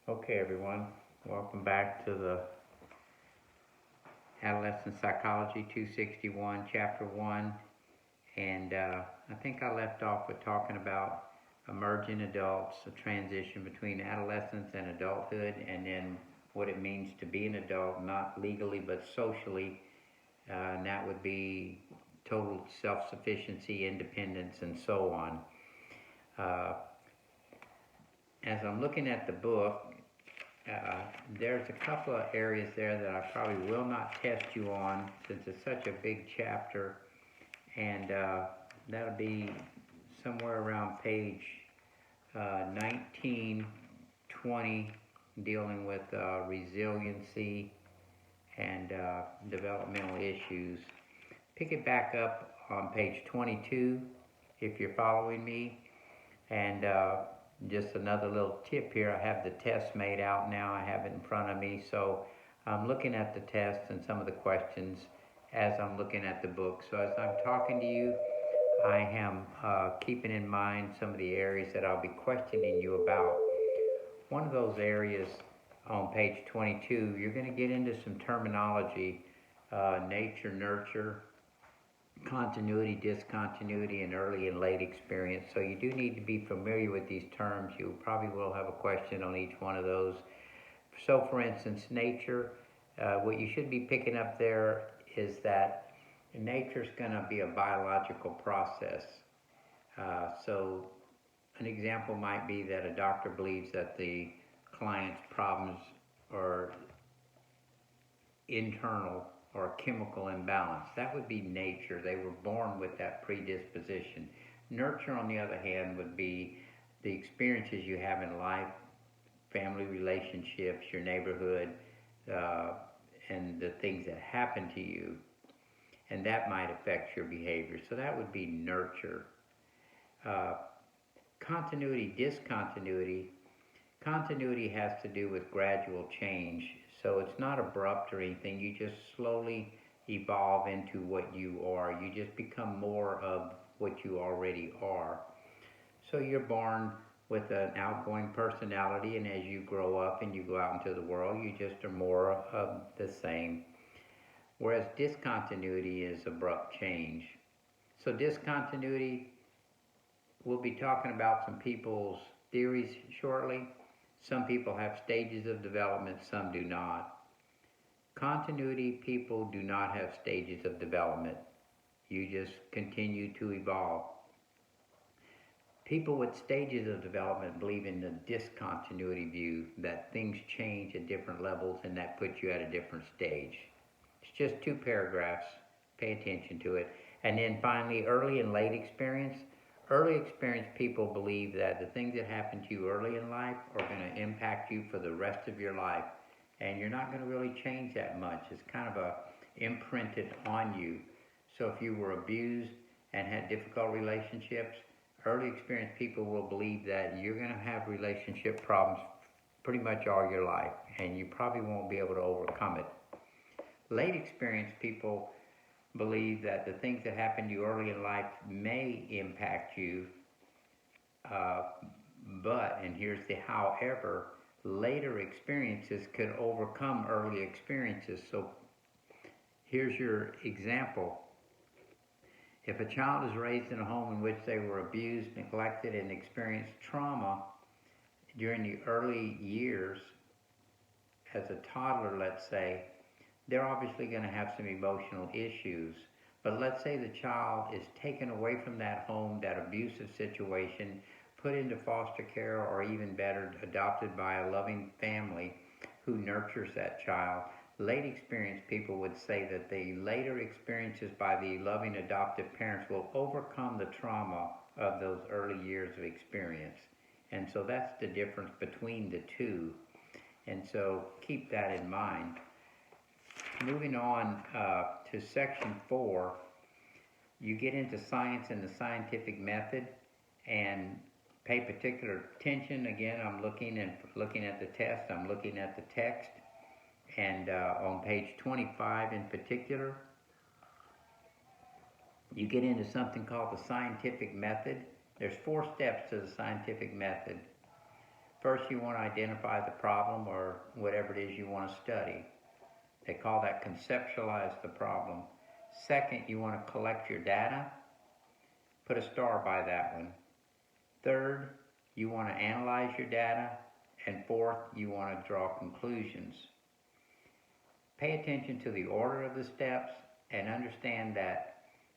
Okay, everyone, welcome back to the Adolescent Psychology 261, Chapter 1. And I think I left off with talking about emerging adults, the transition between adolescence and adulthood, and then what it means to be an adult, not legally but socially. And that would be total self sufficiency, independence, and so on. Uh, as I'm looking at the book, Uh, there's a couple of areas there that I probably will not test you on since it's such a big chapter, and that'll be somewhere around page 19, 20, dealing with resiliency and developmental issues. Pick it back up on page 22 if you're following me, and just another little tip here, I have the test made out now. I have it in front of me. So I'm looking at the test and some of the questions as I'm looking at the book. So as I'm talking to you, I am keeping in mind some of the areas that I'll be questioning you about. One of those areas on page 22, you're going to get into some terminology, nature, nurture, continuity, discontinuity, and early and late experience. So you do need to be familiar with these terms. You probably will have a question on each one of those. So for instance, nature, what you should be picking up there is that nature is going to be a biological process. So an example might be that a doctor believes that the client's problems are internal or a chemical imbalance. That would be nature. They were born with that predisposition. Nurture, on the other hand, would be the experiences you have in life, family relationships, your neighborhood, and the things that happen to you, and that might affect your behavior. So that would be nurture. Uh, Continuity, discontinuity. Continuity has to do with gradual change. So it's not abrupt or anything. You just slowly evolve into what you are. You just become more of what you already are. So you're born with an outgoing personality, and as you grow up and you go out into the world, you just are more of the same. Whereas discontinuity is abrupt change. So discontinuity, we'll be talking about some people's theories shortly. Some people have stages of development, some do not. Continuity people do not have stages of development. You just continue to evolve. People with stages of development believe in the discontinuity view, that things change at different levels and that puts you at a different stage. It's just 2 paragraphs. Pay attention to it. And then finally, early and late experience. Early experience people believe that the things that happen to you early in life are going to impact you for the rest of your life, and you're not going to really change that much. It's kind of imprinted on you. So if you were abused and had difficult relationships, early experience people will believe that you're going to have relationship problems pretty much all your life, and you probably won't be able to overcome it. Late experience people believe that the things that happen to you early in life may impact you, but, and here's the however, later experiences could overcome early experiences. So here's your example. If a child is raised in a home in which they were abused, neglected, and experienced trauma during the early years, as a toddler, let's say, they're obviously going to have some emotional issues. But let's say the child is taken away from that home, that abusive situation, put into foster care, or even better, adopted by a loving family who nurtures that child. Late experience people would say that the later experiences by the loving adoptive parents will overcome the trauma of those early years of experience. And so that's the difference between the two. And so keep that in mind. Moving on to section 4, you get into science and the scientific method, and pay particular attention. Again, I'm looking at the test, I'm looking at the text, and on page 25 in particular, you get into something called the scientific method. There's 4 steps to the scientific method. First, you want to identify the problem or whatever it is you want to study. They call that conceptualize the problem. Second, you want to collect your data. Put a star by that one. Third, you want to analyze your data. And fourth, you want to draw conclusions. Pay attention to the order of the steps and understand that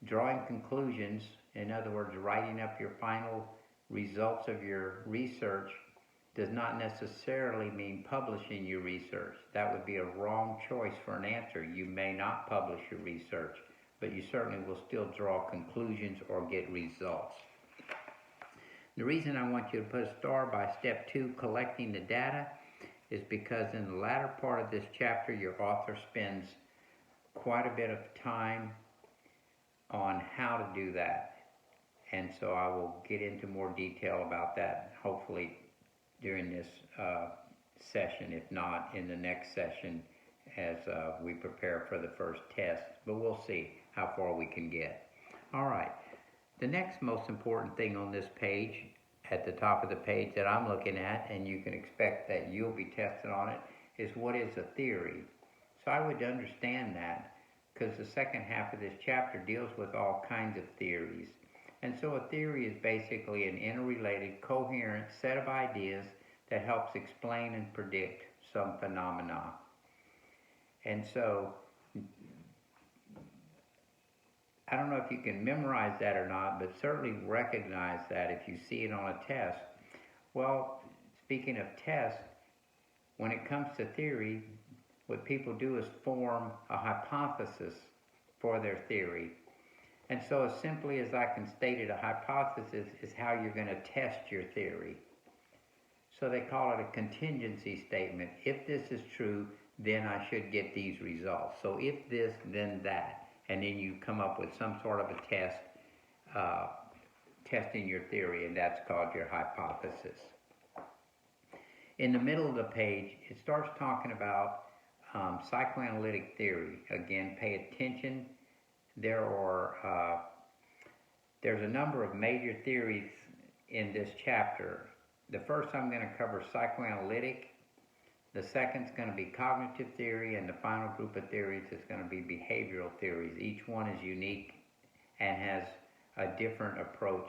drawing conclusions, in other words, writing up your final results of your research, does not necessarily mean publishing your research. That would be a wrong choice for an answer. You may not publish your research, but you certainly will still draw conclusions or get results. The reason I want you to put a star by step 2, collecting the data, is because in the latter part of this chapter, your author spends quite a bit of time on how to do that. And so I will get into more detail about that, hopefully during this session, if not in the next session as we prepare for the first test. But we'll see how far we can get. All right. The next most important thing on this page, at the top of the page that I'm looking at, and you can expect that you'll be tested on it, is what is a theory. So I would understand that, because the second half of this chapter deals with all kinds of theories. And so a theory is basically an interrelated, coherent set of ideas that helps explain and predict some phenomena. And so I don't know if you can memorize that or not, but certainly recognize that if you see it on a test. Well, speaking of tests, when it comes to theory, what people do is form a hypothesis for their theory. And so as simply as I can state it, a hypothesis is how you're going to test your theory. So they call it a contingency statement. If this is true, then I should get these results. So if this, then that. And then you come up with some sort of a test, testing your theory, and that's called your hypothesis. In the middle of the page, it starts talking about psychoanalytic theory. Again, pay attention. There's a number of major theories in this chapter. The first I'm going to cover psychoanalytic. The second's going to be cognitive theory, and the final group of theories is going to be behavioral theories. Each one is unique and has a different approach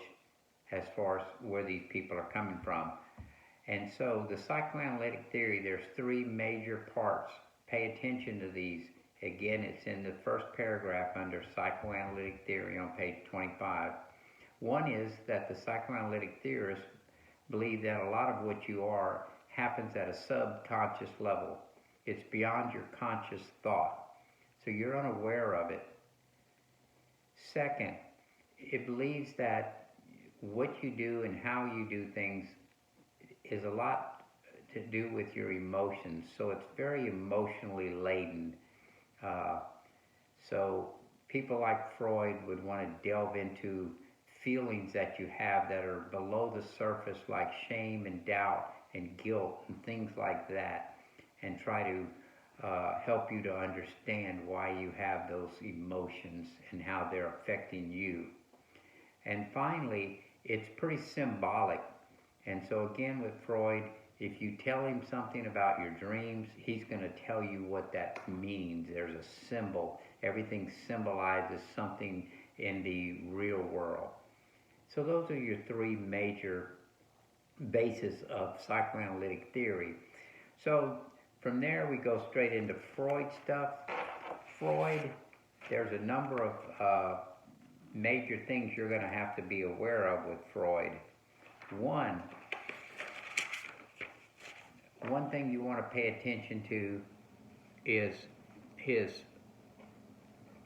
as far as where these people are coming from. And so the psychoanalytic theory, there's 3 major parts. Pay attention to these. Again, it's in the first paragraph under psychoanalytic theory on page 25. One is that the psychoanalytic theorists believe that a lot of what you are happens at a subconscious level. It's beyond your conscious thought. So you're unaware of it. Second, it believes that what you do and how you do things is a lot to do with your emotions. So it's very emotionally laden. So people like Freud would want to delve into feelings that you have that are below the surface, like shame and doubt and guilt and things like that, and try to help you to understand why you have those emotions and how they're affecting you. And finally, it's pretty symbolic. And so again with Freud, if you tell him something about your dreams, he's going to tell you what that means. There's a symbol. Everything symbolizes something in the real world. So those are your 3 major bases of psychoanalytic theory. So from there we go straight into Freud stuff. Freud, there's a number of major things you're going to have to be aware of with Freud. One thing you want to pay attention to is his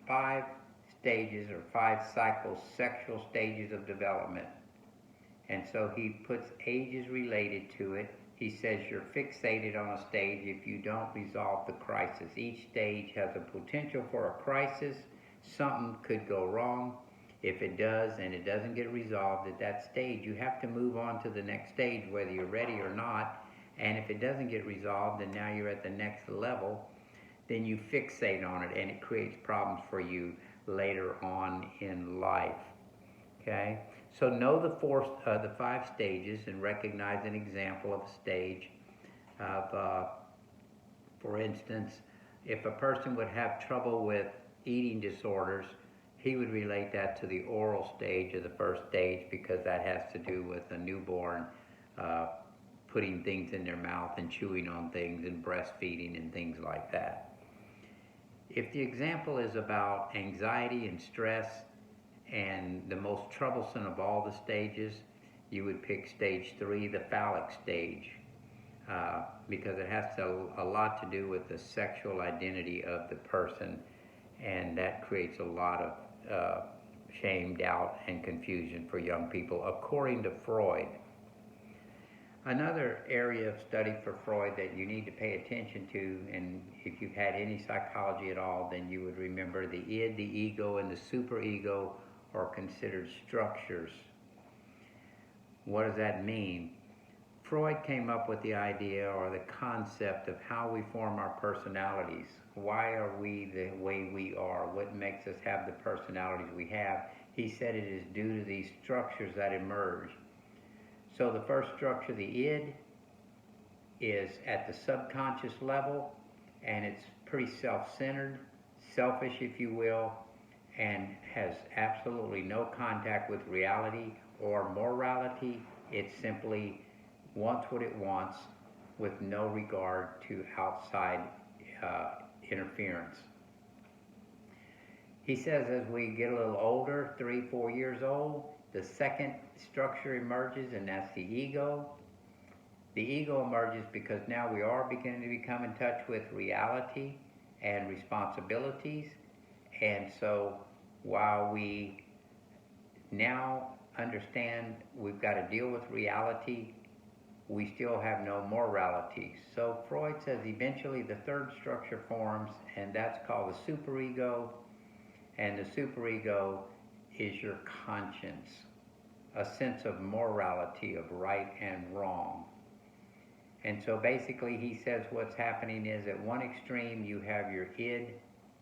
5 stages or 5 cycles, sexual stages of development. And so he puts ages related to it. He says you're fixated on a stage if you don't resolve the crisis. Each stage has a potential for a crisis. Something could go wrong. If it does and it doesn't get resolved at that stage, you have to move on to the next stage whether you're ready or not. And if it doesn't get resolved and now you're at the next level, then you fixate on it and it creates problems for you later on in life. Okay? So know the 5 stages and recognize an example of a stage of, for instance, if a person would have trouble with eating disorders, he would relate that to the oral stage of the first stage, because that has to do with a newborn uh, putting things in their mouth and chewing on things and breastfeeding and things like that. If the example is about anxiety and stress and the most troublesome of all the stages, you would pick stage 3, the phallic stage, because it has a lot to do with the sexual identity of the person, and that creates a lot of shame, doubt, and confusion for young people, according to Freud. Another area of study for Freud that you need to pay attention to, and if you've had any psychology at all, then you would remember the id, the ego, and the superego are considered structures. What does that mean? Freud came up with the idea or the concept of how we form our personalities. Why are we the way we are? What makes us have the personalities we have? He said it is due to these structures that emerge. So the first structure, the id, is at the subconscious level, and it's pretty self-centered, selfish if you will, and has absolutely no contact with reality or morality. It simply wants what it wants with no regard to outside interference. He says as we get a little older, 3, 4 years old, the second structure emerges, and that's the ego. The ego emerges because now we are beginning to become in touch with reality and responsibilities. And so while we now understand we've got to deal with reality, we still have no morality. So Freud says eventually the third structure forms, and that's called the superego. And the superego is your conscience, a sense of morality, of right and wrong. And so basically he says what's happening is at one extreme you have your id,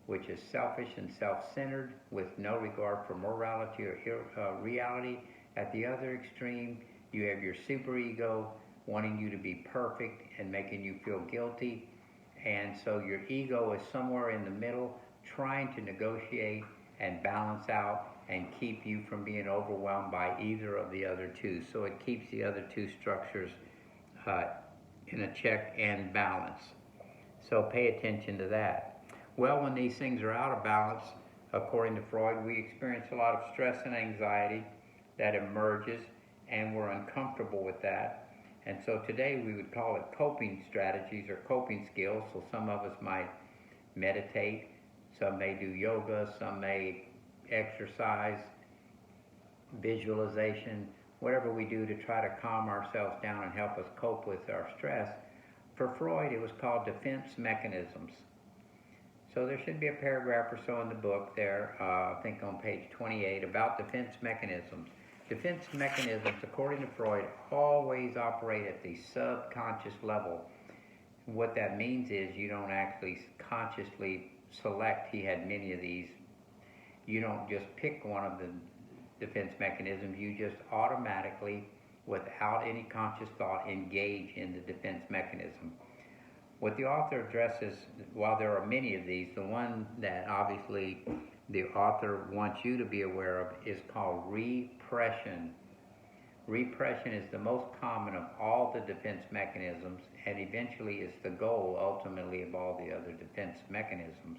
which is selfish and self-centered with no regard for morality or reality. At the other extreme you have your superego, wanting you to be perfect and making you feel guilty. And so your ego is somewhere in the middle, trying to negotiate and balance out and keep you from being overwhelmed by either of the other two. So it keeps the other two structures in a check and balance. So pay attention to that. Well, when these things are out of balance, according to Freud, we experience a lot of stress and anxiety that emerges, and we're uncomfortable with that. And so today we would call it coping strategies or coping skills. So some of us might meditate, some may do yoga, some may exercise, visualization, whatever we do to try to calm ourselves down and help us cope with our stress. For Freud, it was called defense mechanisms. So there should be a paragraph or so in the book there, I think on page 28, about defense mechanisms. Defense mechanisms, according to Freud, always operate at the subconscious level. What that means is you don't actually consciously select. He had many of these. You don't just pick one of the defense mechanisms. You just automatically, without any conscious thought, engage in the defense mechanism. What the author addresses, while there are many of these, the one that obviously the author wants you to be aware of is called repression. Repression is the most common of all the defense mechanisms, and eventually is the goal, ultimately, of all the other defense mechanisms.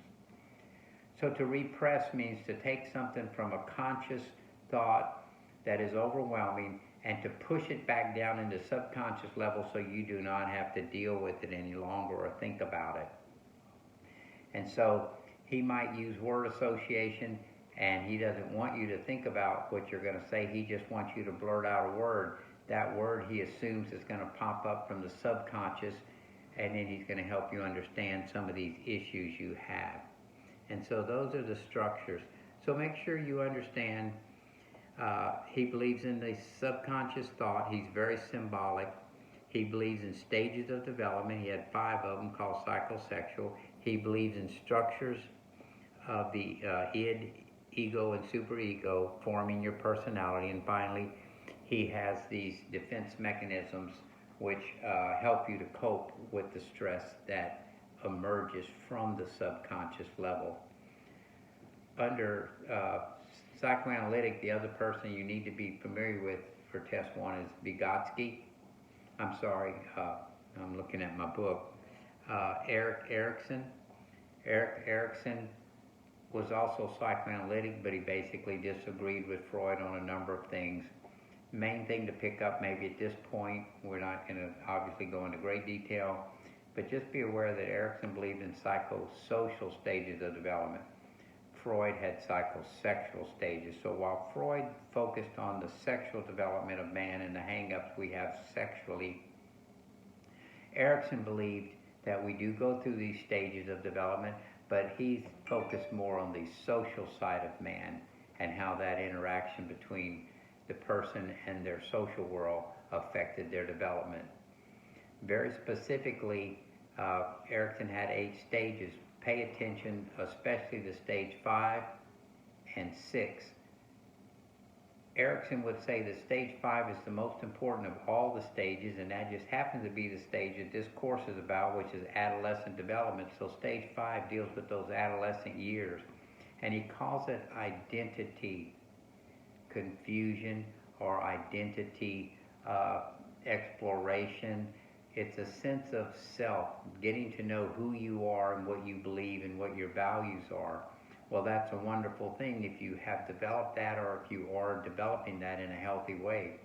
So to repress means to take something from a conscious thought that is overwhelming and to push it back down into subconscious level so you do not have to deal with it any longer or think about it. And so he might use word association, and he doesn't want you to think about what you're going to say. He just wants you to blurt out a word. That word he assumes is going to pop up from the subconscious, and then he's going to help you understand some of these issues you have. And so those are the structures. So make sure you understand. He believes in the subconscious thought. He's very symbolic. He believes in stages of development. He had 5 of them called psychosexual. He believes in structures of the id, ego and superego, forming your personality, and finally, he has these defense mechanisms which help you to cope with the stress that emerges from the subconscious level. Under psychoanalytic, the other person you need to be familiar with for test one is Vygotsky. I'm sorry, I'm looking at my book. Erik Erikson. Erik Erikson was also psychoanalytic, but he basically disagreed with Freud on a number of things. Main thing to pick up maybe at this point, we're not going to obviously go into great detail, but just be aware that Erikson believed in psychosocial stages of development. Freud had psychosexual stages. So while Freud focused on the sexual development of man and the hang-ups we have sexually, Erikson believed that we do go through these stages of development, but he focused more on the social side of man and how that interaction between the person and their social world affected their development. Very specifically, Erikson had 8 stages. Pay attention, especially the stage 5 and 6. Erikson would say that stage 5 is the most important of all the stages, and that just happens to be the stage that this course is about, which is adolescent development. So stage 5 deals with those adolescent years, and he calls it identity confusion or identity exploration. It's a sense of self, getting to know who you are and what you believe and what your values are. Well, that's a wonderful thing if you have developed that or if you are developing that in a healthy way.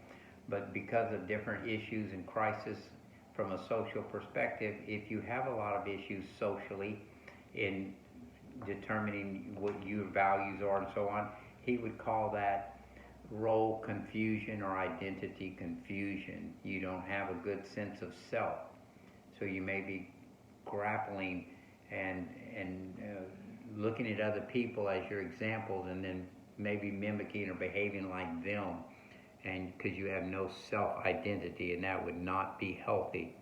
But because of different issues and crises from a social perspective, if you have a lot of issues socially in determining what your values are and so on, he would call that role confusion or identity confusion. You don't have a good sense of self, so you may be grappling and looking at other people as your examples, and then maybe mimicking or behaving like them, and because you have no self-identity, and that would not be healthy.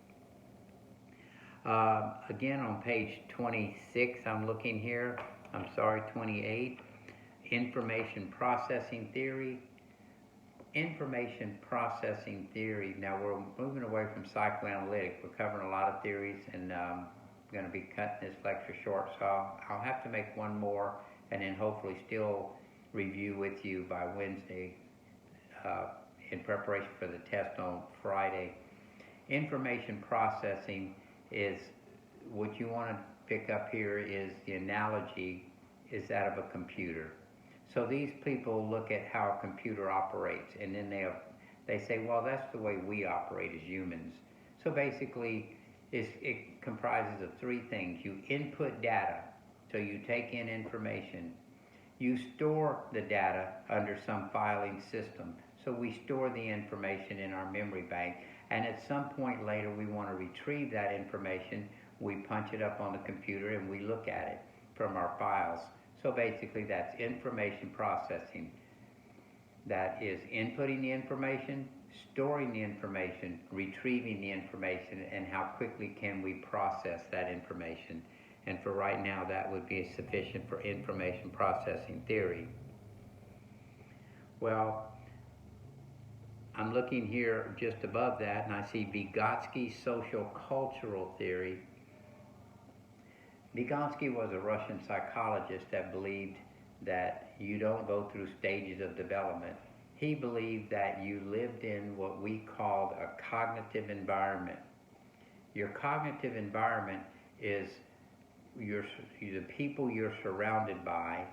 Again, on page 26, I'm looking here. 28. Information processing theory. Information processing theory. Now we're moving away from psychoanalytic. We're covering a lot of theories, and I'm going to be cutting this lecture short, so I'll have to make one more and then hopefully still review with you by Wednesday in preparation for the test on Friday. Information processing is, what you want to pick up here is the analogy is that of a computer. So these people look at how a computer operates, and then they say, well, that's the way we operate as humans. So basically, it comprises of 3 things. You input data, so you take in information. You store the data under some filing system. So we store the information in our memory bank, and at some point later we want to retrieve that information. We punch it up on the computer and we look at it from our files. So basically that's information processing. That is inputting the information, storing the information, retrieving the information, and how quickly can we process that information. And for right now, that would be sufficient for information processing theory. Well, I'm looking here just above that, and I see Vygotsky's social cultural theory. Vygotsky was a Russian psychologist that believed that you don't go through stages of development. He believed that you lived in what we called a cognitive environment. Your cognitive environment is the people you're surrounded by,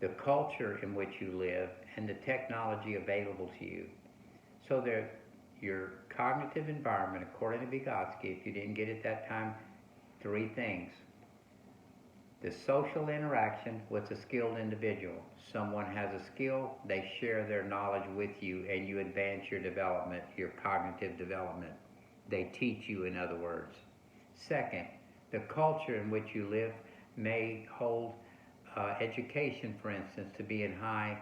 the culture in which you live, and the technology available to you. So your cognitive environment, according to Vygotsky, if you didn't get it that time, 3 things. The social interaction with a skilled individual. Someone has a skill, they share their knowledge with you, and you advance your development, your cognitive development. They teach you, in other words. Second, the culture in which you live may hold education, for instance, to be in high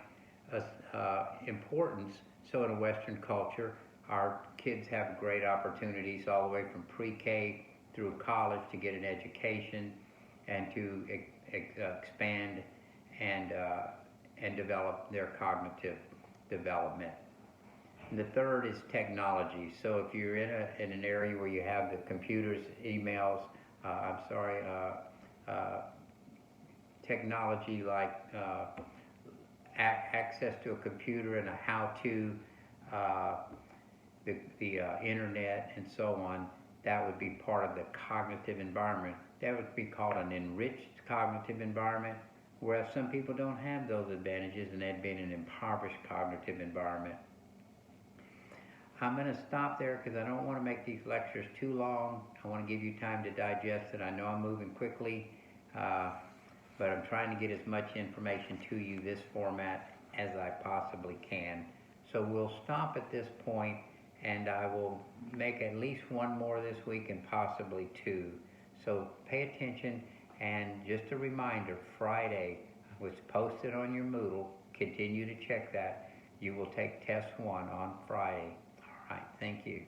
importance. So in a Western culture, our kids have great opportunities all the way from pre-K through college to get an education and to expand and and develop their cognitive development. And the third is technology. So if you're in an area where you have the computers, emails, technology like access to a computer and a how-to, the internet and so on, that would be part of the cognitive environment. That would be called an enriched cognitive environment, whereas some people don't have those advantages and they'd be in an impoverished cognitive environment. I'm going to stop there because I don't want to make these lectures too long. I want to give you time to digest it. I know I'm moving quickly, but I'm trying to get as much information to you this format as I possibly can. So we'll stop at this point, and I will make at least one more this week and possibly two. So pay attention, and just a reminder, Friday was posted on your Moodle. Continue to check that. You will take test 1 on Friday. All right, thank you.